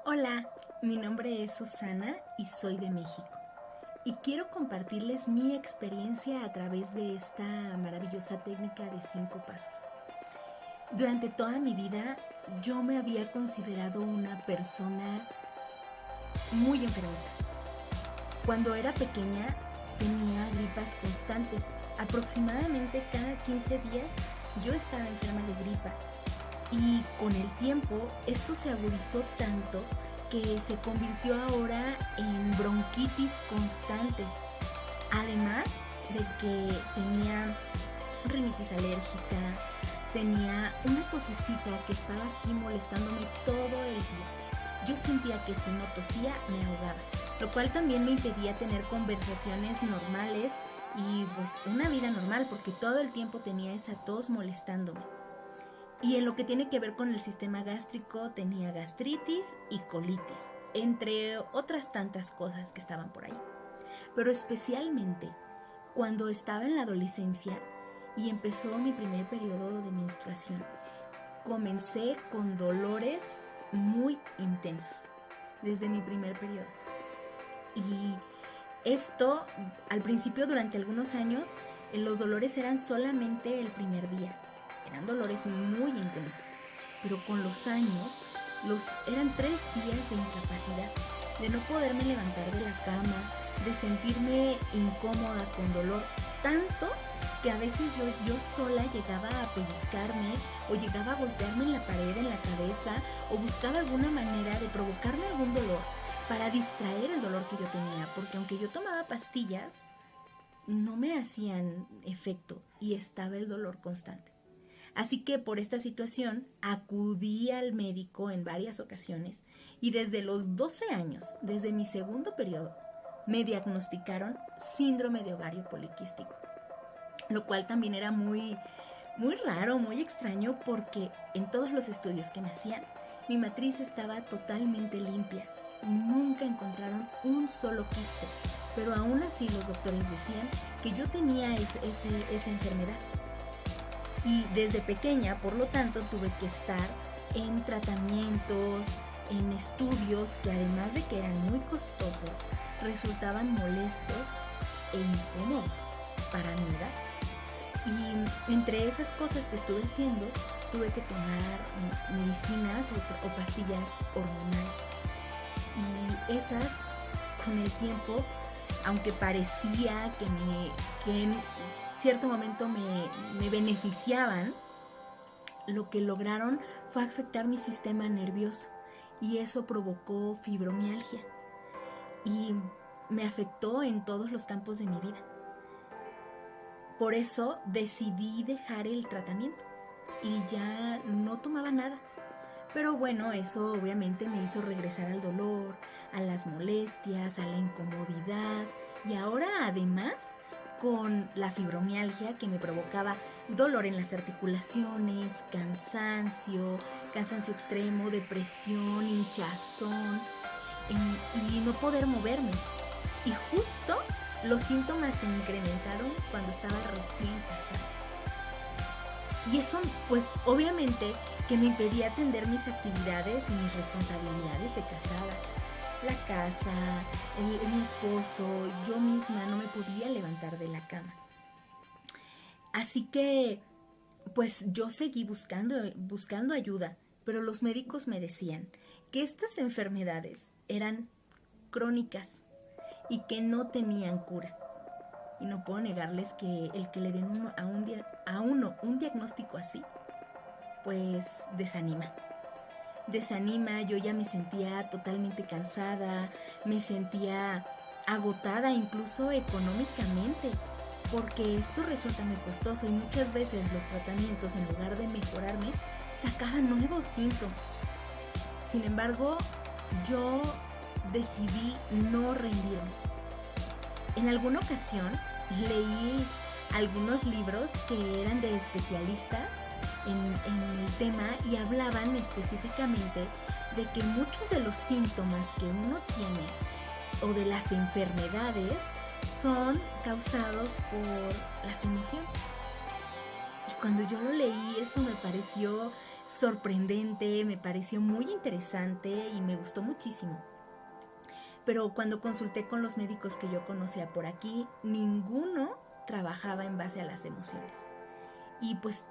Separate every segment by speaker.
Speaker 1: Hola, mi nombre es Susana y soy de México. Y quiero compartirles mi experiencia a través de esta maravillosa técnica de 5 pasos. Durante toda mi vida yo me había considerado una persona muy enfermiza. Cuando era pequeña tenía gripas constantes. Aproximadamente cada 15 días yo estaba enferma de gripa. Y con el tiempo esto se agudizó tanto que se convirtió ahora en bronquitis constantes. Además de que tenía rinitis alérgica, tenía una tosecita que estaba aquí molestándome todo el día. Yo sentía que si no tosía me ahogaba, lo cual también me impedía tener conversaciones normales y pues una vida normal porque todo el tiempo tenía esa tos molestándome. Y en lo que tiene que ver con el sistema gástrico tenía gastritis y colitis, entre otras tantas cosas que estaban por ahí. Pero especialmente cuando estaba en la adolescencia y empezó mi primer periodo de menstruación, comencé con dolores muy intensos desde mi primer periodo. Y esto, al principio, durante algunos años, los dolores eran solamente el primer día. Eran dolores muy intensos. Pero con los años, eran 3 días de incapacidad, de no poderme levantar de la cama, de sentirme incómoda con dolor, tanto que a veces yo sola llegaba a pellizcarme o llegaba a golpearme en la pared, en la cabeza, o buscaba alguna manera de provocarme algún dolor para distraer el dolor que yo tenía, porque aunque yo tomaba pastillas, no me hacían efecto y estaba el dolor constante. Así que por esta situación acudí al médico en varias ocasiones y desde los 12 años, desde mi segundo periodo, me diagnosticaron síndrome de ovario poliquístico, lo cual también era muy raro, muy extraño, porque en todos los estudios que me hacían, mi matriz estaba totalmente limpia. Nunca encontraron un solo quiste, pero aún así los doctores decían que yo tenía esa enfermedad. Y desde pequeña, por lo tanto, tuve que estar en tratamientos, en estudios que además de que eran muy costosos, resultaban molestos e incómodos para mi edad. Y entre esas cosas que estuve haciendo, tuve que tomar medicinas o pastillas hormonales. Y esas, con el tiempo, aunque parecía que en cierto momento me beneficiaban, lo que lograron fue afectar mi sistema nervioso y eso provocó fibromialgia y me afectó en todos los campos de mi vida. Por eso decidí dejar el tratamiento y ya no tomaba nada. Pero bueno, eso obviamente me hizo regresar al dolor, a las molestias, a la incomodidad y ahora además con la fibromialgia que me provocaba dolor en las articulaciones, cansancio extremo, depresión, hinchazón y no poder moverme. Y justo los síntomas se incrementaron cuando estaba recién casada. Y eso, pues obviamente, que me impedía atender mis actividades y mis responsabilidades de casada. La casa, mi esposo, yo misma no me podía levantar de la cama. Así que, pues yo seguí buscando ayuda, pero los médicos me decían que estas enfermedades eran crónicas y que no tenían cura. Y no puedo negarles que el que le den a uno un diagnóstico así, pues desanima. Yo ya me sentía totalmente cansada, me sentía agotada incluso económicamente, porque esto resulta muy costoso y muchas veces los tratamientos, en lugar de mejorarme, sacaban nuevos síntomas. Sin embargo, yo decidí no rendirme. En alguna ocasión leí algunos libros que eran de especialistas en el tema y hablaban específicamente de que muchos de los síntomas que uno tiene o de las enfermedades son causados por las emociones. Y cuando yo lo leí, eso me pareció sorprendente, me pareció muy interesante y me gustó muchísimo. Pero cuando consulté con los médicos que yo conocía por aquí, ninguno trabajaba en base a las emociones. Y pues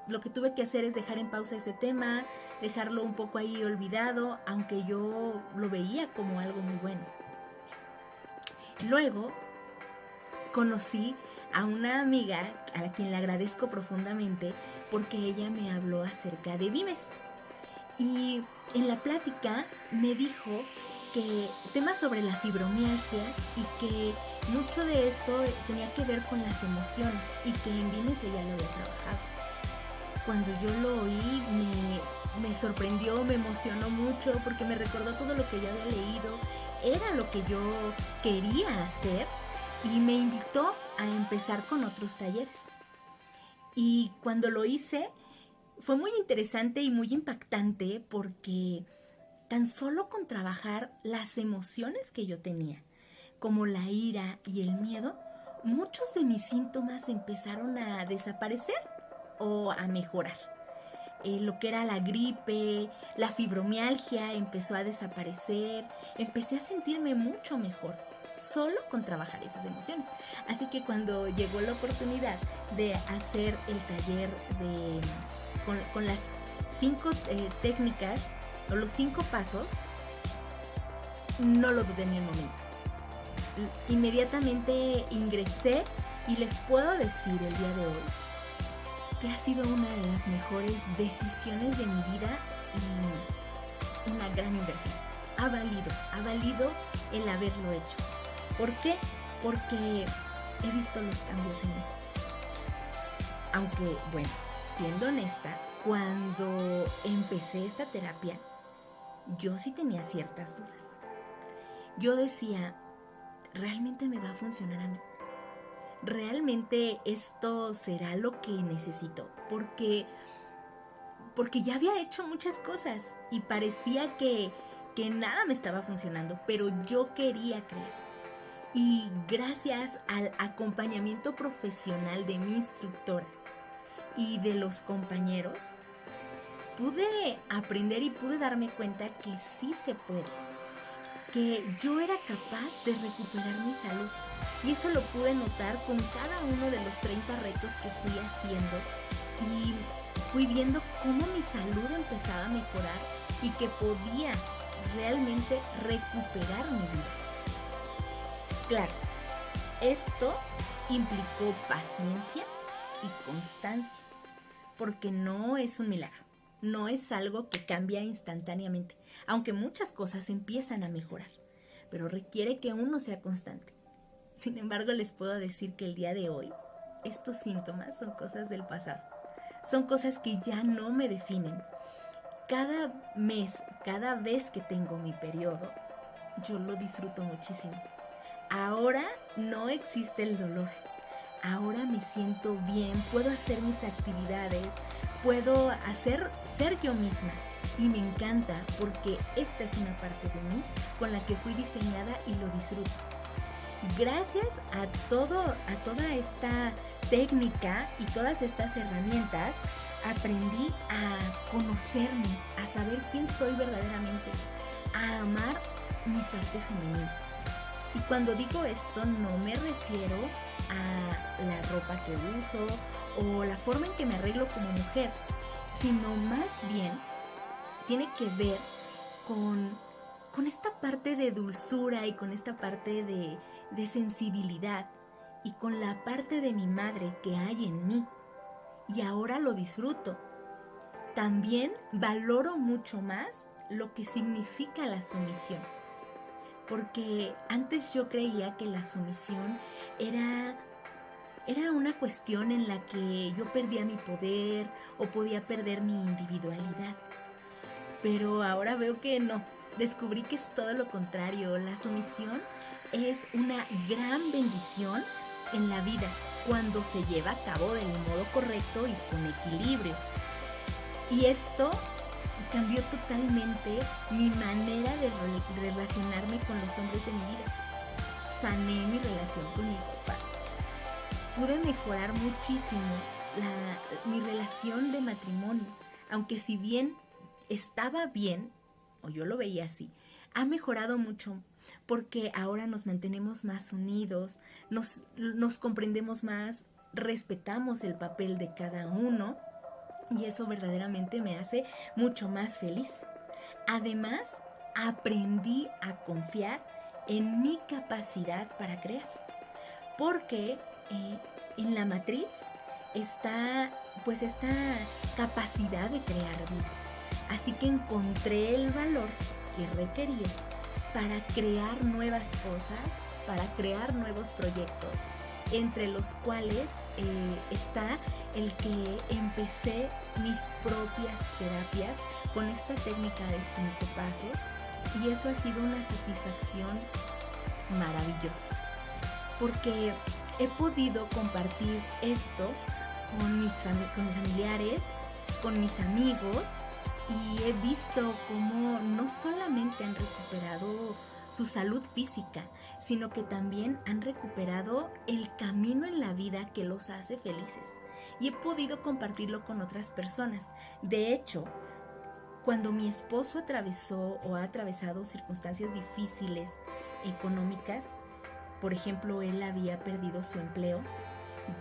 Speaker 1: lo que tuve que hacer es dejar en pausa ese tema, dejarlo un poco ahí olvidado, aunque yo lo veía como algo muy bueno. Luego conocí a una amiga a quien le agradezco profundamente porque ella me habló acerca de Vimes. Y en la plática me dijo que temas sobre la fibromialgia y que mucho de esto tenía que ver con las emociones y que en Vimes ella lo había trabajado. Cuando yo lo oí me sorprendió, me emocionó mucho porque me recordó todo lo que yo había leído, era lo que yo quería hacer y me invitó a empezar con otros talleres. Y cuando lo hice fue muy interesante y muy impactante porque tan solo con trabajar las emociones que yo tenía, como la ira y el miedo, muchos de mis síntomas empezaron a desaparecer o a mejorar. Lo que era la gripe, la fibromialgia empezó a desaparecer, empecé a sentirme mucho mejor solo con trabajar esas emociones. Así que cuando llegó la oportunidad de hacer el taller con las 5 técnicas o los 5 pasos, no lo dudé ni un momento. Inmediatamente ingresé y les puedo decir el día de hoy que ha sido una de las mejores decisiones de mi vida y una gran inversión. Ha valido el haberlo hecho. ¿Por qué? Porque he visto los cambios en mí. Aunque, bueno, siendo honesta, cuando empecé esta terapia, yo sí tenía ciertas dudas. Yo decía, ¿realmente me va a funcionar a mí? ¿Realmente esto será lo que necesito? Porque ya había hecho muchas cosas y parecía que nada me estaba funcionando, pero yo quería creer. Y gracias al acompañamiento profesional de mi instructora y de los compañeros, pude aprender y pude darme cuenta que sí se puede, que yo era capaz de recuperar mi salud. Y eso lo pude notar con cada uno de los 30 retos que fui haciendo y fui viendo cómo mi salud empezaba a mejorar y que podía realmente recuperar mi vida. Claro, esto implicó paciencia y constancia, porque no es un milagro, no es algo que cambia instantáneamente, aunque muchas cosas empiezan a mejorar, pero requiere que uno sea constante. Sin embargo, les puedo decir que el día de hoy, estos síntomas son cosas del pasado, son cosas que ya no me definen. Cada mes, cada vez que tengo mi periodo, yo lo disfruto muchísimo. Ahora no existe el dolor. Ahora me siento bien, puedo hacer mis actividades, puedo ser yo misma. Y me encanta porque esta es una parte de mí con la que fui diseñada y lo disfruto. Gracias a toda esta técnica y todas estas herramientas, aprendí a conocerme, a saber quién soy verdaderamente, a amar mi parte femenina. Y cuando digo esto no me refiero a la ropa que uso o la forma en que me arreglo como mujer, sino más bien tiene que ver con esta parte de dulzura y con esta parte de sensibilidad y con la parte de mi madre que hay en mí. Y ahora lo disfruto. También valoro mucho más lo que significa la sumisión. Porque antes yo creía que la sumisión era una cuestión en la que yo perdía mi poder o podía perder mi individualidad. Pero ahora veo que no. Descubrí que es todo lo contrario. La sumisión es una gran bendición en la vida cuando se lleva a cabo del modo correcto y con equilibrio. Y esto cambió totalmente mi manera de relacionarme con los hombres de mi vida. Sané mi relación con mi papá. Pude mejorar muchísimo mi relación de matrimonio. aunque si bien estaba bien, o yo lo veía así, ha mejorado mucho porque ahora nos mantenemos más unidos, nos comprendemos más, respetamos el papel de cada uno y eso verdaderamente me hace mucho más feliz. Además, aprendí a confiar en mi capacidad para crear, porque en la matriz está pues esta capacidad de crear vida. Así que encontré el valor que requería para crear nuevas cosas, para crear nuevos proyectos, entre los cuales está el que empecé mis propias terapias con esta técnica de 5 pasos, y eso ha sido una satisfacción maravillosa, porque he podido compartir esto con mis familiares, con mis amigos, y he visto cómo no solamente han recuperado su salud física, sino que también han recuperado el camino en la vida que los hace felices. Y he podido compartirlo con otras personas. De hecho, cuando mi esposo atravesó o ha atravesado circunstancias difíciles económicas, por ejemplo, él había perdido su empleo,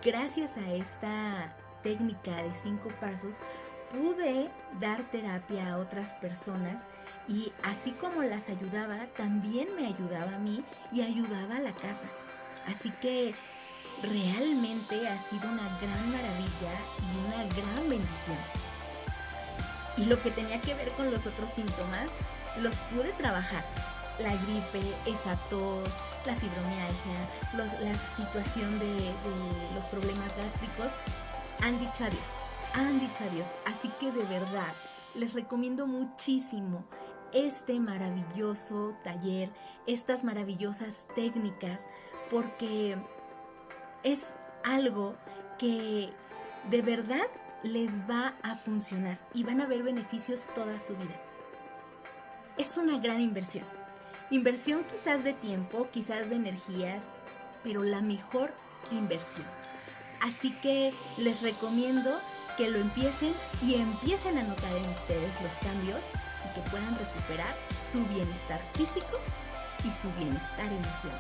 Speaker 1: gracias a esta técnica de 5 pasos, pude dar terapia a otras personas y así como las ayudaba, también me ayudaba a mí y ayudaba a la casa. Así que realmente ha sido una gran maravilla y una gran bendición. Y lo que tenía que ver con los otros síntomas, los pude trabajar. La gripe, esa tos, la fibromialgia, la situación de los problemas gástricos, han dicho adiós. Así que de verdad, les recomiendo muchísimo este maravilloso taller, estas maravillosas técnicas, porque es algo que de verdad les va a funcionar y van a ver beneficios toda su vida. Es una gran inversión. Inversión quizás de tiempo, quizás de energías, pero la mejor inversión. Así que les recomiendo que lo empiecen a notar en ustedes los cambios y que puedan recuperar su bienestar físico y su bienestar emocional.